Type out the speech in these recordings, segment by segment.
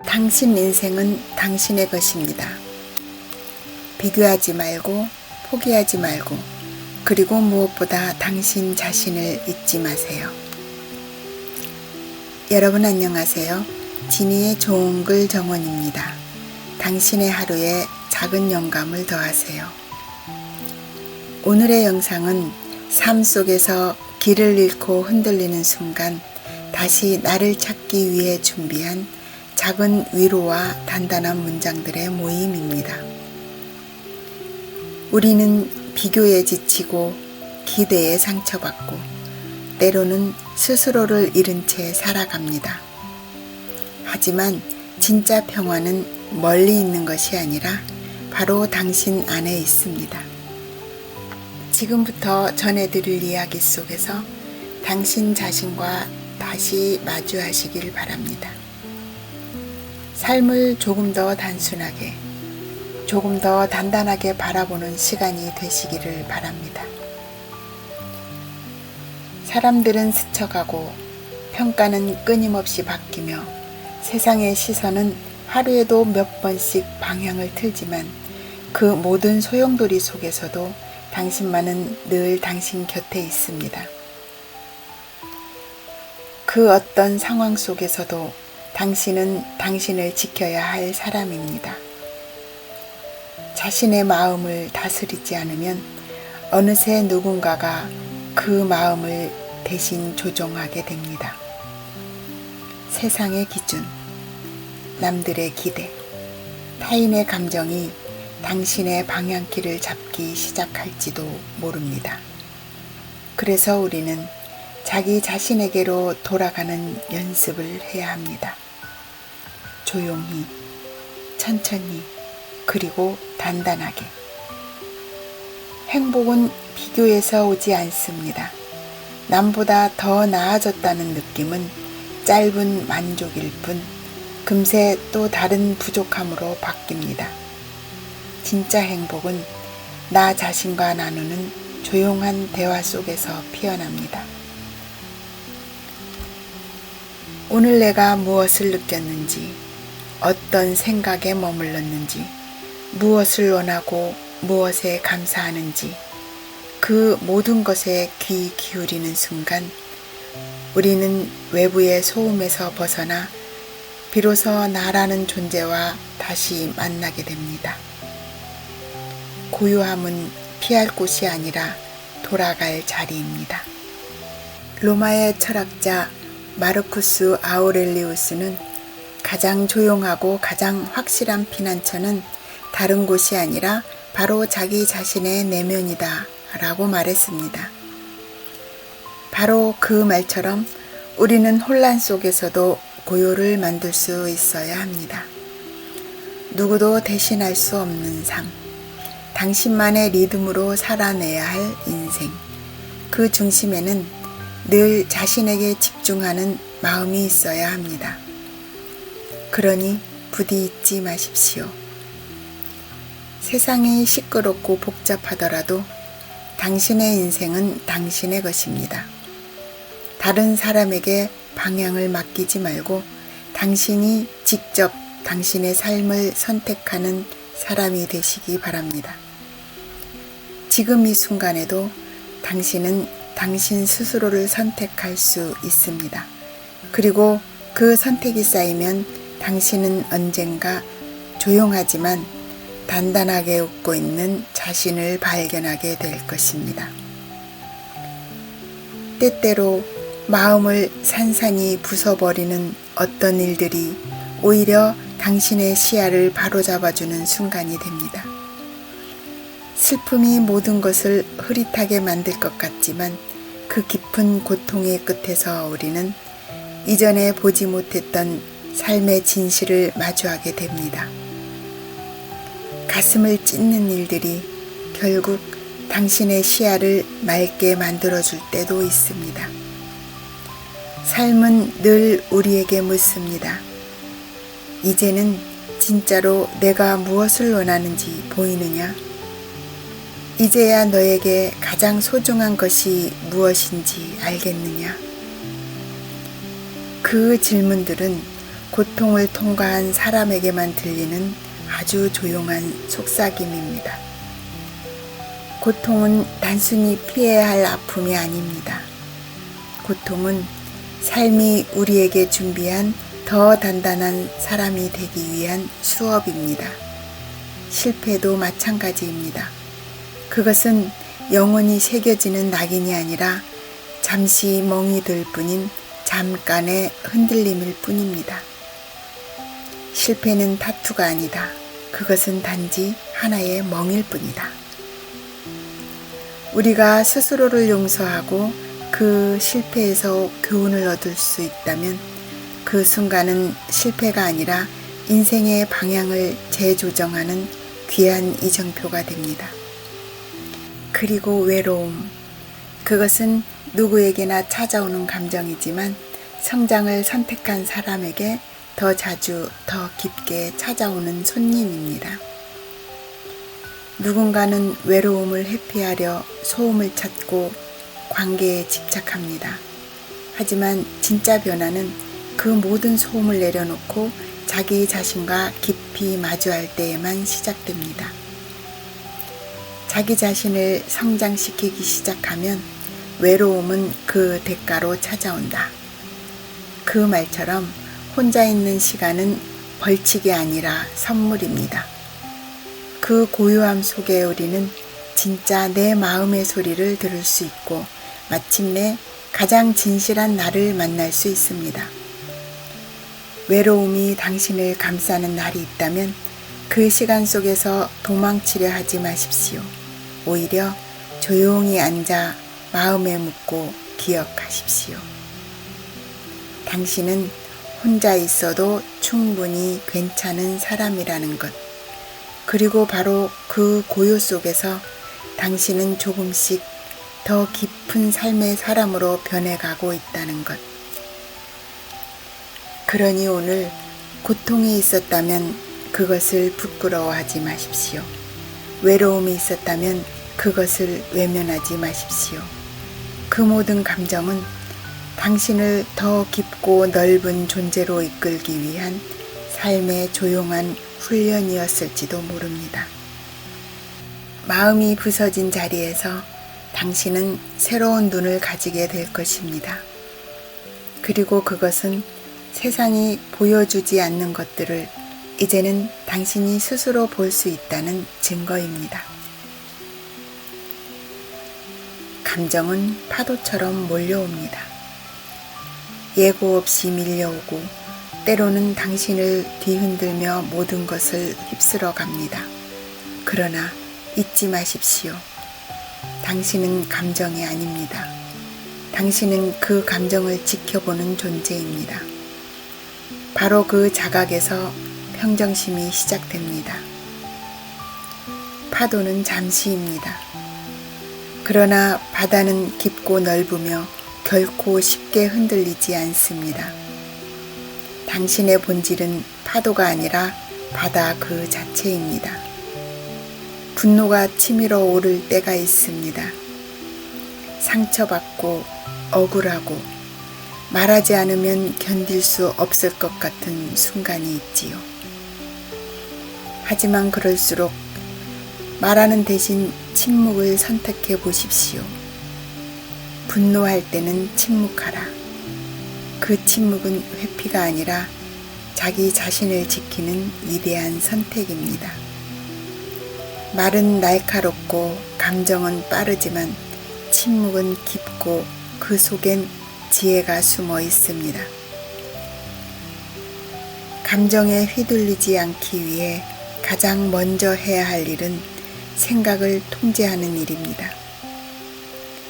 당신 인생은 당신의 것입니다. 비교하지 말고 포기하지 말고 그리고 무엇보다 당신 자신을 잊지 마세요. 여러분 안녕하세요. 지니의 좋은 글 정원입니다. 당신의 하루에 작은 영감을 더하세요. 오늘의 영상은 삶 속에서 길을 잃고 흔들리는 순간 다시 나를 찾기 위해 준비한 작은 위로와 단단한 문장들의 모임입니다. 우리는 비교에 지치고 기대에 상처받고 때로는 스스로를 잃은 채 살아갑니다. 하지만 진짜 평화는 멀리 있는 것이 아니라 바로 당신 안에 있습니다. 지금부터 전해드릴 이야기 속에서 당신 자신과 다시 마주하시길 바랍니다. 삶을 조금 더 단순하게, 조금 더 단단하게 바라보는 시간이 되시기를 바랍니다. 사람들은 스쳐가고 평가는 끊임없이 바뀌며 세상의 시선은 하루에도 몇 번씩 방향을 틀지만 그 모든 소용돌이 속에서도 당신만은 늘 당신 곁에 있습니다. 그 어떤 상황 속에서도 당신은 당신을 지켜야 할 사람입니다. 자신의 마음을 다스리지 않으면 어느새 누군가가 그 마음을 대신 조종하게 됩니다. 세상의 기준, 남들의 기대, 타인의 감정이 당신의 방향키를 잡기 시작할지도 모릅니다. 그래서 우리는 자기 자신에게로 돌아가는 연습을 해야 합니다. 조용히, 천천히, 그리고 단단하게. 행복은 비교에서 오지 않습니다. 남보다 더 나아졌다는 느낌은 짧은 만족일 뿐 금세 또 다른 부족함으로 바뀝니다. 진짜 행복은 나 자신과 나누는 조용한 대화 속에서 피어납니다. 오늘 내가 무엇을 느꼈는지, 어떤 생각에 머물렀는지, 무엇을 원하고 무엇에 감사하는지 그 모든 것에 귀 기울이는 순간 우리는 외부의 소음에서 벗어나 비로소 나라는 존재와 다시 만나게 됩니다. 고요함은 피할 곳이 아니라 돌아갈 자리입니다. 로마의 철학자 마르쿠스 아우렐리우스는 가장 조용하고 가장 확실한 피난처는 다른 곳이 아니라 바로 자기 자신의 내면이다 라고 말했습니다. 바로 그 말처럼 우리는 혼란 속에서도 고요를 만들 수 있어야 합니다. 누구도 대신할 수 없는 삶, 당신만의 리듬으로 살아내야 할 인생, 그 중심에는 늘 자신에게 집중하는 마음이 있어야 합니다. 그러니 부디 잊지 마십시오. 세상이 시끄럽고 복잡하더라도 당신의 인생은 당신의 것입니다. 다른 사람에게 방향을 맡기지 말고 당신이 직접 당신의 삶을 선택하는 사람이 되시기 바랍니다. 지금 이 순간에도 당신은 당신 스스로를 선택할 수 있습니다. 그리고 그 선택이 쌓이면 당신은 언젠가 조용하지만 단단하게 웃고 있는 자신을 발견하게 될 것입니다. 때때로 마음을 산산이 부숴버리는 어떤 일들이 오히려 당신의 시야를 바로잡아주는 순간이 됩니다. 슬픔이 모든 것을 흐릿하게 만들 것 같지만 그 깊은 고통의 끝에서 우리는 이전에 보지 못했던 삶의 진실을 마주하게 됩니다. 가슴을 찢는 일들이 결국 당신의 시야를 맑게 만들어줄 때도 있습니다. 삶은 늘 우리에게 묻습니다. 이제는 진짜로 내가 무엇을 원하는지 보이느냐? 이제야 너에게 가장 소중한 것이 무엇인지 알겠느냐? 그 질문들은 고통을 통과한 사람에게만 들리는 아주 조용한 속삭임입니다. 고통은 단순히 피해야 할 아픔이 아닙니다. 고통은 삶이 우리에게 준비한 더 단단한 사람이 되기 위한 수업입니다. 실패도 마찬가지입니다. 그것은 영원히 새겨지는 낙인이 아니라 잠시 멍이 들 뿐인 잠깐의 흔들림일 뿐입니다. 실패는 타투가 아니다. 그것은 단지 하나의 멍일 뿐이다. 우리가 스스로를 용서하고 그 실패에서 교훈을 얻을 수 있다면 그 순간은 실패가 아니라 인생의 방향을 재조정하는 귀한 이정표가 됩니다. 그리고 외로움. 그것은 누구에게나 찾아오는 감정이지만 성장을 선택한 사람에게 더 자주, 더 깊게 찾아오는 손님입니다. 누군가는 외로움을 회피하려 소음을 찾고 관계에 집착합니다. 하지만 진짜 변화는 그 모든 소음을 내려놓고 자기 자신과 깊이 마주할 때에만 시작됩니다. 자기 자신을 성장시키기 시작하면 외로움은 그 대가로 찾아온다. 그 말처럼 혼자 있는 시간은 벌칙이 아니라 선물입니다. 그 고요함 속에 우리는 진짜 내 마음의 소리를 들을 수 있고 마침내 가장 진실한 나를 만날 수 있습니다. 외로움이 당신을 감싸는 날이 있다면 그 시간 속에서 도망치려 하지 마십시오. 오히려 조용히 앉아 마음에 묻고 기억하십시오. 당신은 혼자 있어도 충분히 괜찮은 사람이라는 것. 그리고 바로 그 고요 속에서 당신은 조금씩 더 깊은 삶의 사람으로 변해가고 있다는 것. 그러니 오늘 고통이 있었다면 그것을 부끄러워하지 마십시오. 외로움이 있었다면 그것을 외면하지 마십시오. 그 모든 감정은 당신을 더 깊고 넓은 존재로 이끌기 위한 삶의 조용한 훈련이었을지도 모릅니다. 마음이 부서진 자리에서 당신은 새로운 눈을 가지게 될 것입니다. 그리고 그것은 세상이 보여주지 않는 것들을 이제는 당신이 스스로 볼 수 있다는 증거입니다. 감정은 파도처럼 몰려옵니다. 예고 없이 밀려오고 때로는 당신을 뒤흔들며 모든 것을 휩쓸어 갑니다. 그러나 잊지 마십시오. 당신은 감정이 아닙니다. 당신은 그 감정을 지켜보는 존재입니다. 바로 그 자각에서 평정심이 시작됩니다. 파도는 잠시입니다. 그러나 바다는 깊고 넓으며 결코 쉽게 흔들리지 않습니다. 당신의 본질은 파도가 아니라 바다 그 자체입니다. 분노가 치밀어 오를 때가 있습니다. 상처받고 억울하고 말하지 않으면 견딜 수 없을 것 같은 순간이 있지요. 하지만 그럴수록 말하는 대신 침묵을 선택해 보십시오. 분노할 때는 침묵하라. 그 침묵은 회피가 아니라 자기 자신을 지키는 위대한 선택입니다. 말은 날카롭고 감정은 빠르지만 침묵은 깊고 그 속엔 지혜가 숨어 있습니다. 감정에 휘둘리지 않기 위해 가장 먼저 해야 할 일은 생각을 통제하는 일입니다.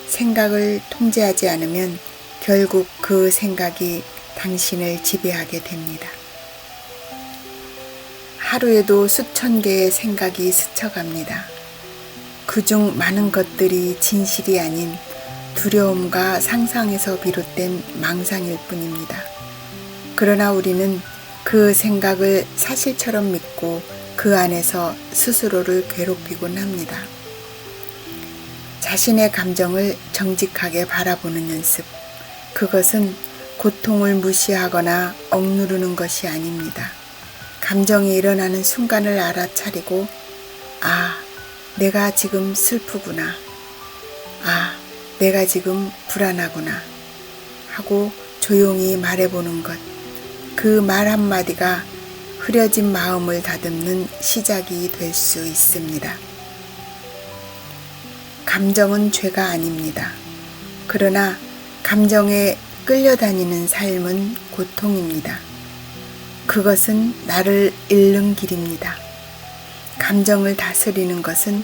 생각을 통제하지 않으면 결국 그 생각이 당신을 지배하게 됩니다. 하루에도 수천 개의 생각이 스쳐갑니다. 그중 많은 것들이 진실이 아닌 두려움과 상상에서 비롯된 망상일 뿐입니다. 그러나 우리는 그 생각을 사실처럼 믿고 그 안에서 스스로를 괴롭히곤 합니다. 자신의 감정을 정직하게 바라보는 연습, 그것은 고통을 무시하거나 억누르는 것이 아닙니다. 감정이 일어나는 순간을 알아차리고, 아, 내가 지금 슬프구나. 아, 내가 지금 불안하구나. 하고 조용히 말해보는 것. 그 말 한마디가 흐려진 마음을 다듬는 시작이 될 수 있습니다. 감정은 죄가 아닙니다. 그러나 감정에 끌려다니는 삶은 고통입니다. 그것은 나를 잃는 길입니다. 감정을 다스리는 것은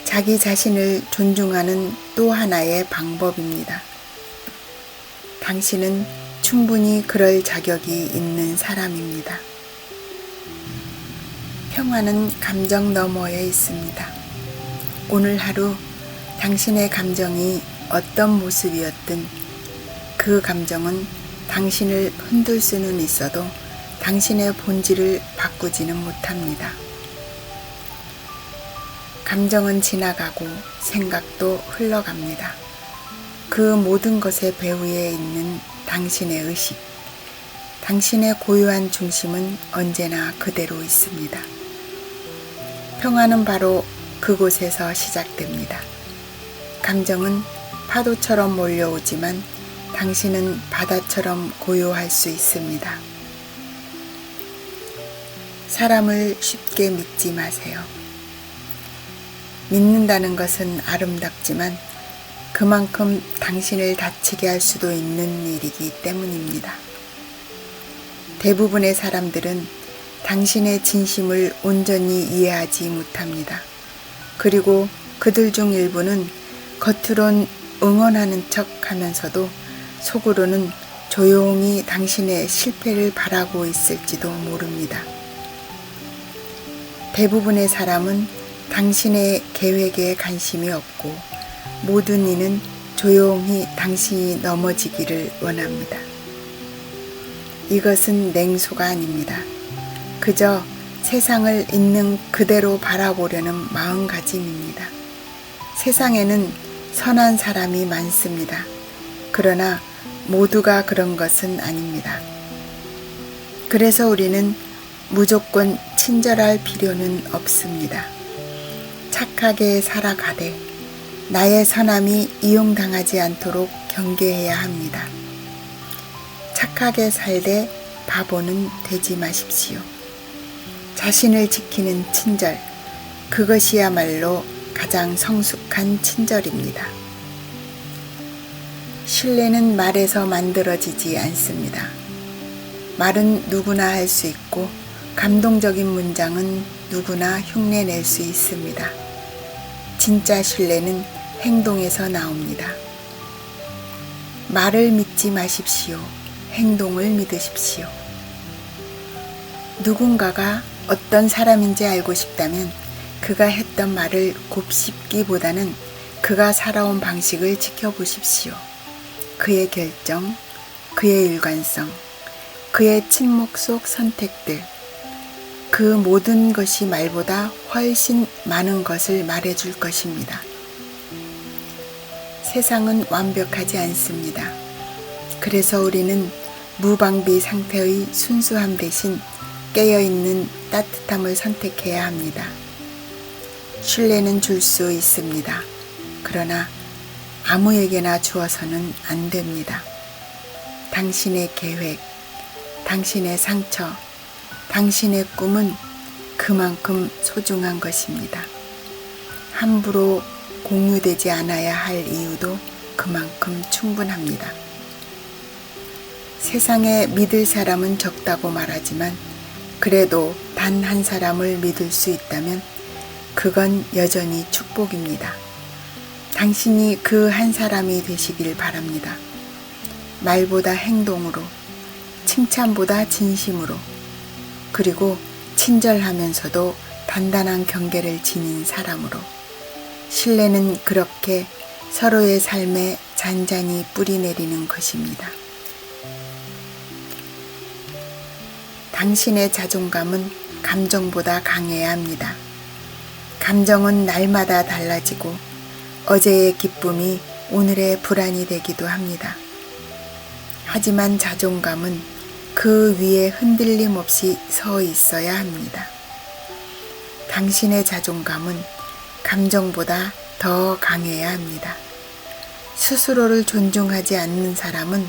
자기 자신을 존중하는 또 하나의 방법입니다. 당신은 충분히 그럴 자격이 있는 사람입니다. 평화는 감정 너머에 있습니다. 오늘 하루 당신의 감정이 어떤 모습이었든 그 감정은 당신을 흔들 수는 있어도 당신의 본질을 바꾸지는 못합니다. 감정은 지나가고 생각도 흘러갑니다. 그 모든 것의 배후에 있는 당신의 의식, 당신의 고유한 중심은 언제나 그대로 있습니다. 평화는 바로 그곳에서 시작됩니다. 감정은 파도처럼 몰려오지만 당신은 바다처럼 고요할 수 있습니다. 사람을 쉽게 믿지 마세요. 믿는다는 것은 아름답지만 그만큼 당신을 다치게 할 수도 있는 일이기 때문입니다. 대부분의 사람들은 당신의 진심을 온전히 이해하지 못합니다. 그리고 그들 중 일부는 겉으론 응원하는 척 하면서도 속으로는 조용히 당신의 실패를 바라고 있을지도 모릅니다. 대부분의 사람은 당신의 계획에 관심이 없고 모든 이는 조용히 당신이 넘어지기를 원합니다. 이것은 냉소가 아닙니다. 그저 세상을 있는 그대로 바라보려는 마음가짐입니다. 세상에는 선한 사람이 많습니다. 그러나 모두가 그런 것은 아닙니다. 그래서 우리는 무조건 친절할 필요는 없습니다. 착하게 살아가되 나의 선함이 이용당하지 않도록 경계해야 합니다. 착하게 살되 바보는 되지 마십시오. 자신을 지키는 친절, 그것이야말로 가장 성숙한 친절입니다. 신뢰는 말에서 만들어지지 않습니다. 말은 누구나 할 수 있고 감동적인 문장은 누구나 흉내낼 수 있습니다. 진짜 신뢰는 행동에서 나옵니다. 말을 믿지 마십시오. 행동을 믿으십시오. 누군가가 어떤 사람인지 알고 싶다면 그가 했던 말을 곱씹기보다는 그가 살아온 방식을 지켜보십시오. 그의 결정, 그의 일관성, 그의 침묵 속 선택들, 그 모든 것이 말보다 훨씬 많은 것을 말해줄 것입니다. 세상은 완벽하지 않습니다. 그래서 우리는 무방비 상태의 순수함 대신 깨어있는 따뜻함을 선택해야 합니다. 신뢰는 줄 수 있습니다. 그러나 아무에게나 주어서는 안 됩니다. 당신의 계획, 당신의 상처, 당신의 꿈은 그만큼 소중한 것입니다. 함부로 공유되지 않아야 할 이유도 그만큼 충분합니다. 세상에 믿을 사람은 적다고 말하지만 그래도 단 한 사람을 믿을 수 있다면 그건 여전히 축복입니다. 당신이 그 한 사람이 되시길 바랍니다. 말보다 행동으로, 칭찬보다 진심으로, 그리고 친절하면서도 단단한 경계를 지닌 사람으로. 신뢰는 그렇게 서로의 삶에 잔잔히 뿌리내리는 것입니다. 당신의 자존감은 감정보다 강해야 합니다. 감정은 날마다 달라지고 어제의 기쁨이 오늘의 불안이 되기도 합니다. 하지만 자존감은 그 위에 흔들림 없이 서 있어야 합니다. 당신의 자존감은 감정보다 더 강해야 합니다. 스스로를 존중하지 않는 사람은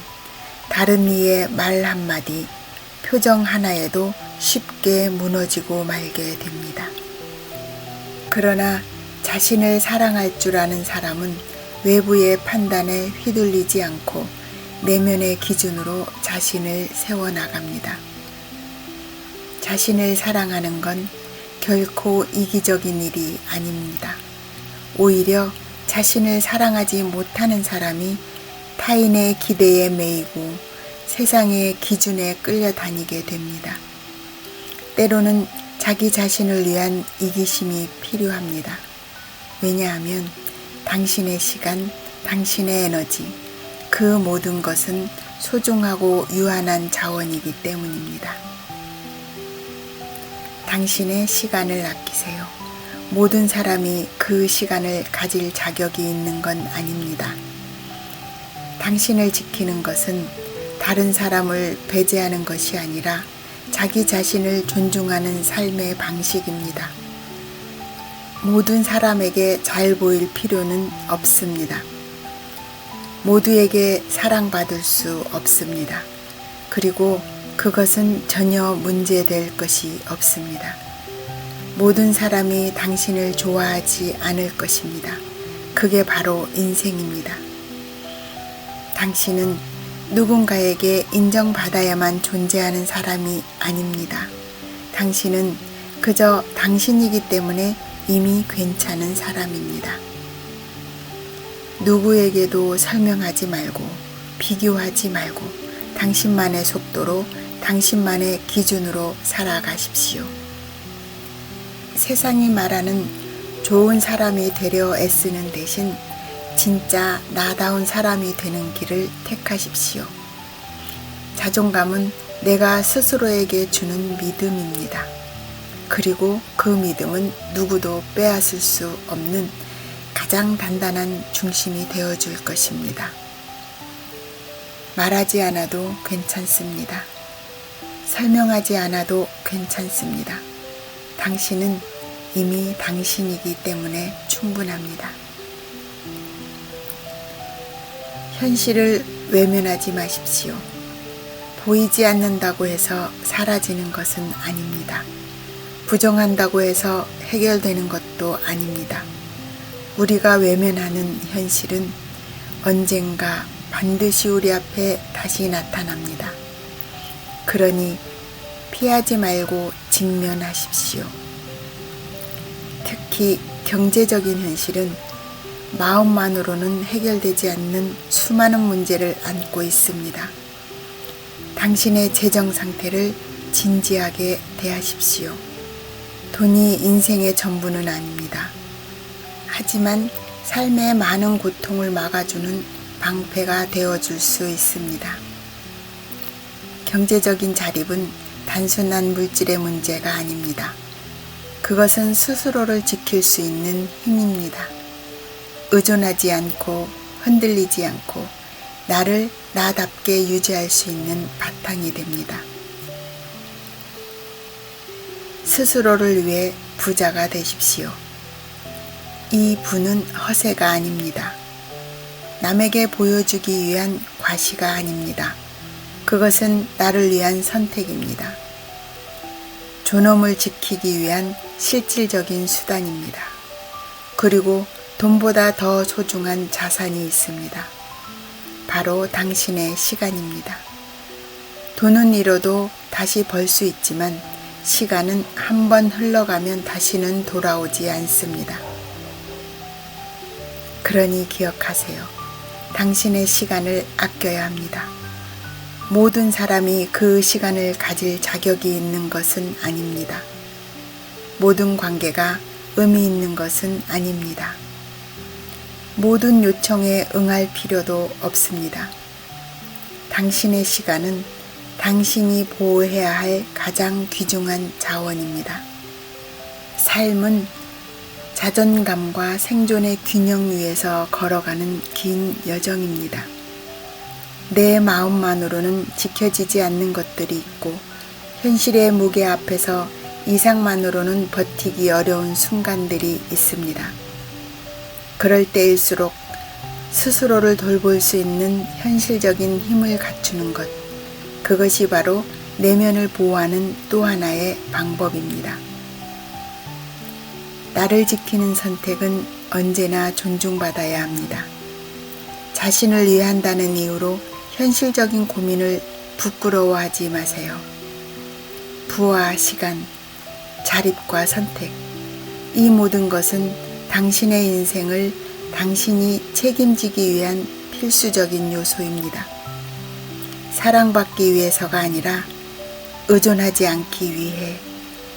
다른 이의 말 한마디, 표정 하나에도 쉽게 무너지고 말게 됩니다. 그러나 자신을 사랑할 줄 아는 사람은 외부의 판단에 휘둘리지 않고 내면의 기준으로 자신을 세워나갑니다. 자신을 사랑하는 건 결코 이기적인 일이 아닙니다. 오히려 자신을 사랑하지 못하는 사람이 타인의 기대에 매이고 세상의 기준에 끌려다니게 됩니다. 때로는 자기 자신을 위한 이기심이 필요합니다. 왜냐하면 당신의 시간, 당신의 에너지, 그 모든 것은 소중하고 유한한 자원이기 때문입니다. 당신의 시간을 아끼세요. 모든 사람이 그 시간을 가질 자격이 있는 건 아닙니다. 당신을 지키는 것은 다른 사람을 배제하는 것이 아니라 자기 자신을 존중하는 삶의 방식입니다. 모든 사람에게 잘 보일 필요는 없습니다. 모두에게 사랑받을 수 없습니다. 그리고 그것은 전혀 문제될 것이 없습니다. 모든 사람이 당신을 좋아하지 않을 것입니다. 그게 바로 인생입니다. 당신은 누군가에게 인정받아야만 존재하는 사람이 아닙니다. 당신은 그저 당신이기 때문에 이미 괜찮은 사람입니다. 누구에게도 설명하지 말고 비교하지 말고 당신만의 속도로 당신만의 기준으로 살아가십시오. 세상이 말하는 좋은 사람이 되려 애쓰는 대신 진짜 나다운 사람이 되는 길을 택하십시오. 자존감은 내가 스스로에게 주는 믿음입니다. 그리고 그 믿음은 누구도 빼앗을 수 없는 가장 단단한 중심이 되어줄 것입니다. 말하지 않아도 괜찮습니다. 설명하지 않아도 괜찮습니다. 당신은 이미 당신이기 때문에 충분합니다. 현실을 외면하지 마십시오. 보이지 않는다고 해서 사라지는 것은 아닙니다. 부정한다고 해서 해결되는 것도 아닙니다. 우리가 외면하는 현실은 언젠가 반드시 우리 앞에 다시 나타납니다. 그러니 피하지 말고 직면하십시오. 특히 경제적인 현실은 마음만으로는 해결되지 않는 수많은 문제를 안고 있습니다. 당신의 재정 상태를 진지하게 대하십시오. 돈이 인생의 전부는 아닙니다. 하지만 삶의 많은 고통을 막아주는 방패가 되어줄 수 있습니다. 경제적인 자립은 단순한 물질의 문제가 아닙니다. 그것은 스스로를 지킬 수 있는 힘입니다. 의존하지 않고 흔들리지 않고 나를 나답게 유지할 수 있는 바탕이 됩니다. 스스로를 위해 부자가 되십시오. 이 부는 허세가 아닙니다. 남에게 보여주기 위한 과시가 아닙니다. 그것은 나를 위한 선택입니다. 존엄을 지키기 위한 실질적인 수단입니다. 그리고 돈보다 더 소중한 자산이 있습니다. 바로 당신의 시간입니다. 돈은 잃어도 다시 벌 수 있지만 시간은 한 번 흘러가면 다시는 돌아오지 않습니다. 그러니 기억하세요. 당신의 시간을 아껴야 합니다. 모든 사람이 그 시간을 가질 자격이 있는 것은 아닙니다. 모든 관계가 의미 있는 것은 아닙니다. 모든 요청에 응할 필요도 없습니다. 당신의 시간은 당신이 보호해야 할 가장 귀중한 자원입니다. 삶은 자존감과 생존의 균형 위에서 걸어가는 긴 여정입니다. 내 마음만으로는 지켜지지 않는 것들이 있고 현실의 무게 앞에서 이상만으로는 버티기 어려운 순간들이 있습니다. 그럴 때일수록 스스로를 돌볼 수 있는 현실적인 힘을 갖추는 것, 그것이 바로 내면을 보호하는 또 하나의 방법입니다. 나를 지키는 선택은 언제나 존중받아야 합니다. 자신을 위한다는 이유로 현실적인 고민을 부끄러워하지 마세요. 부와 시간, 자립과 선택, 이 모든 것은 당신의 인생을 당신이 책임지기 위한 필수적인 요소입니다. 사랑받기 위해서가 아니라 의존하지 않기 위해,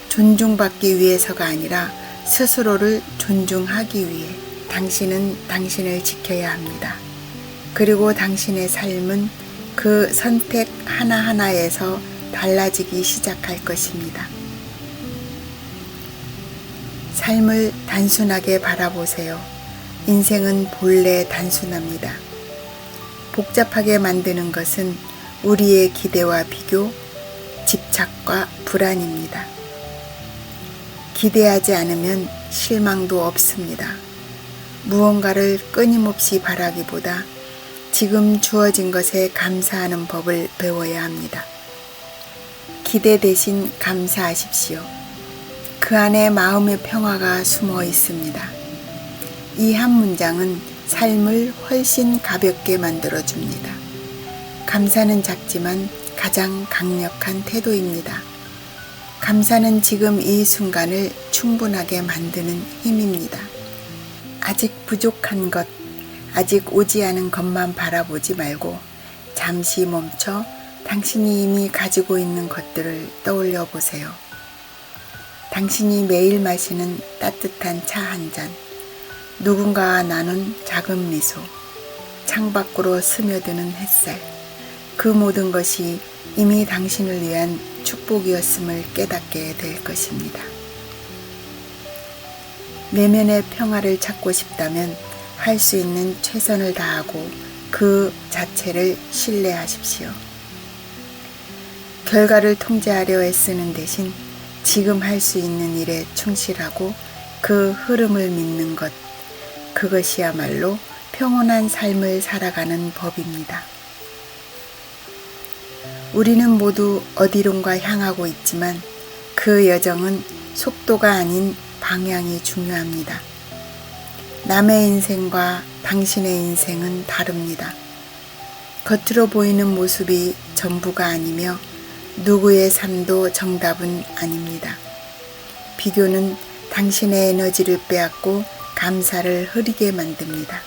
존중받기 위해서가 아니라 스스로를 존중하기 위해 당신은 당신을 지켜야 합니다. 그리고 당신의 삶은 그 선택 하나하나에서 달라지기 시작할 것입니다. 삶을 단순하게 바라보세요. 인생은 본래 단순합니다. 복잡하게 만드는 것은 우리의 기대와 비교, 집착과 불안입니다. 기대하지 않으면 실망도 없습니다. 무언가를 끊임없이 바라기보다 지금 주어진 것에 감사하는 법을 배워야 합니다. 기대 대신 감사하십시오. 그 안에 마음의 평화가 숨어 있습니다. 이 한 문장은 삶을 훨씬 가볍게 만들어줍니다. 감사는 작지만 가장 강력한 태도입니다. 감사는 지금 이 순간을 충분하게 만드는 힘입니다. 아직 부족한 것, 아직 오지 않은 것만 바라보지 말고 잠시 멈춰 당신이 이미 가지고 있는 것들을 떠올려 보세요. 당신이 매일 마시는 따뜻한 차 한 잔, 누군가와 나눈 작은 미소, 창밖으로 스며드는 햇살, 그 모든 것이 이미 당신을 위한 축복이었음을 깨닫게 될 것입니다. 내면의 평화를 찾고 싶다면 할 수 있는 최선을 다하고 그 자체를 신뢰하십시오. 결과를 통제하려 애쓰는 대신 지금 할 수 있는 일에 충실하고 그 흐름을 믿는 것, 그것이야말로 평온한 삶을 살아가는 법입니다. 우리는 모두 어디론가 향하고 있지만 그 여정은 속도가 아닌 방향이 중요합니다. 남의 인생과 당신의 인생은 다릅니다. 겉으로 보이는 모습이 전부가 아니며 누구의 삶도 정답은 아닙니다. 비교는 당신의 에너지를 빼앗고 감사를 흐리게 만듭니다.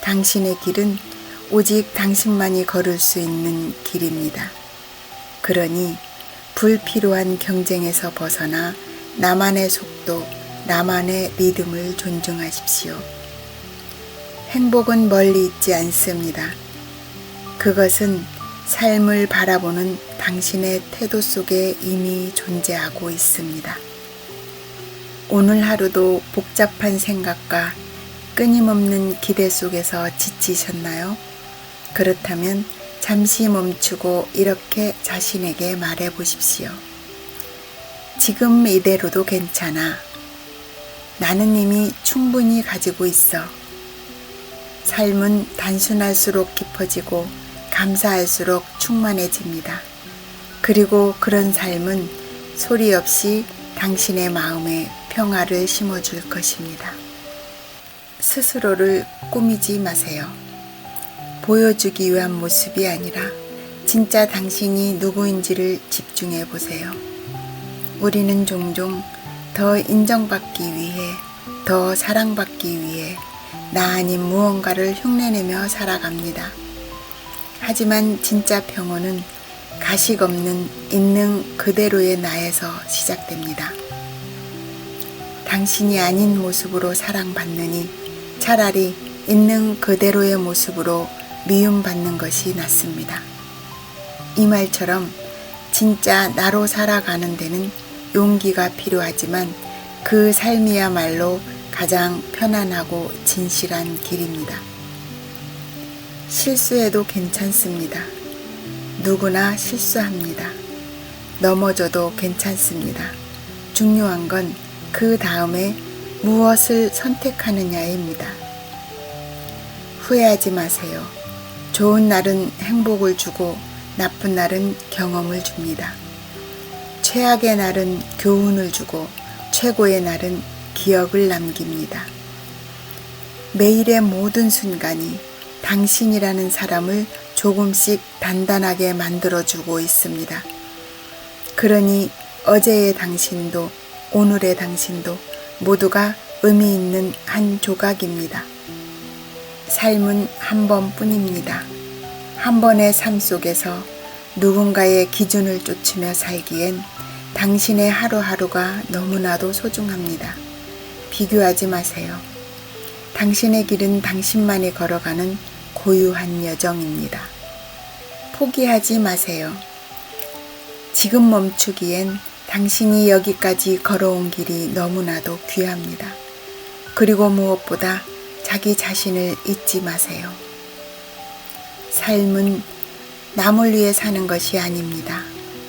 당신의 길은 오직 당신만이 걸을 수 있는 길입니다. 그러니 불필요한 경쟁에서 벗어나 나만의 속도, 나만의 리듬을 존중하십시오. 행복은 멀리 있지 않습니다. 그것은 삶을 바라보는 당신의 태도 속에 이미 존재하고 있습니다. 오늘 하루도 복잡한 생각과 끊임없는 기대 속에서 지치셨나요? 그렇다면 잠시 멈추고 이렇게 자신에게 말해 보십시오. 지금 이대로도 괜찮아. 나는 이미 충분히 가지고 있어. 삶은 단순할수록 깊어지고 감사할수록 충만해집니다. 그리고 그런 삶은 소리 없이 당신의 마음에 평화를 심어줄 것입니다. 스스로를 꾸미지 마세요. 보여주기 위한 모습이 아니라 진짜 당신이 누구인지를 집중해 보세요. 우리는 종종 더 인정받기 위해, 더 사랑받기 위해 나 아닌 무언가를 흉내내며 살아갑니다. 하지만 진짜 평온은 가식 없는 있는 그대로의 나에서 시작됩니다. 당신이 아닌 모습으로 사랑받느니 차라리 있는 그대로의 모습으로 미움받는 것이 낫습니다. 이 말처럼 진짜 나로 살아가는 데는 용기가 필요하지만 그 삶이야말로 가장 편안하고 진실한 길입니다. 실수해도 괜찮습니다. 누구나 실수합니다. 넘어져도 괜찮습니다. 중요한 건 그 다음에 무엇을 선택하느냐입니다. 후회하지 마세요. 좋은 날은 행복을 주고 나쁜 날은 경험을 줍니다. 최악의 날은 교훈을 주고 최고의 날은 기억을 남깁니다. 매일의 모든 순간이 당신이라는 사람을 조금씩 단단하게 만들어주고 있습니다. 그러니 어제의 당신도 오늘의 당신도 모두가 의미 있는 한 조각입니다. 삶은 한 번뿐입니다. 한 번의 삶 속에서 누군가의 기준을 쫓으며 살기엔 당신의 하루하루가 너무나도 소중합니다. 비교하지 마세요. 당신의 길은 당신만이 걸어가는 고유한 여정입니다. 포기하지 마세요. 지금 멈추기엔 당신이 여기까지 걸어온 길이 너무나도 귀합니다. 그리고 무엇보다 자기 자신을 잊지 마세요. 삶은 남을 위해 사는 것이 아닙니다.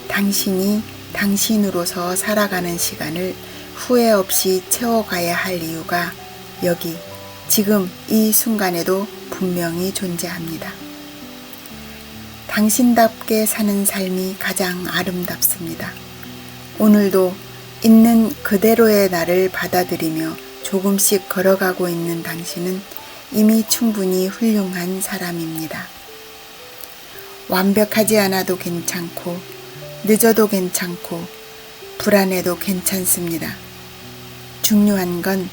당신이 당신으로서 살아가는 시간을 후회 없이 채워가야 할 이유가 여기 지금 이 순간에도 분명히 존재합니다. 당신답게 사는 삶이 가장 아름답습니다. 오늘도 있는 그대로의 나를 받아들이며 조금씩 걸어가고 있는 당신은 이미 충분히 훌륭한 사람입니다. 완벽하지 않아도 괜찮고 늦어도 괜찮고 불안해도 괜찮습니다. 중요한 건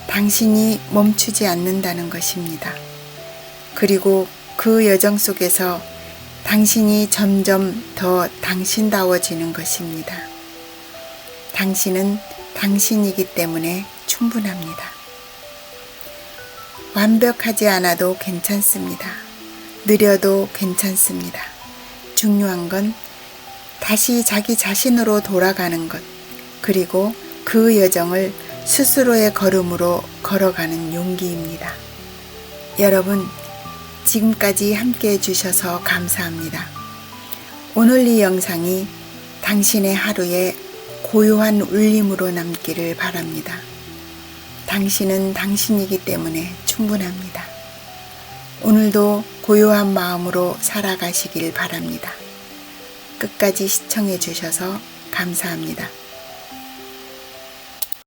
당신이 멈추지 않는다는 것입니다. 그리고 그 여정 속에서 당신이 점점 더 당신다워지는 것입니다. 당신은 당신이기 때문에 충분합니다. 완벽하지 않아도 괜찮습니다. 느려도 괜찮습니다. 중요한 건 다시 자기 자신으로 돌아가는 것, 그리고 그 여정을 스스로의 걸음으로 걸어가는 용기입니다. 여러분, 지금까지 함께 해주셔서 감사합니다. 오늘 이 영상이 당신의 하루에 고요한 울림으로 남기를 바랍니다. 당신은 당신이기 때문에 충분합니다. 오늘도 고요한 마음으로 살아가시길 바랍니다. 끝까지 시청해 주셔서 감사합니다.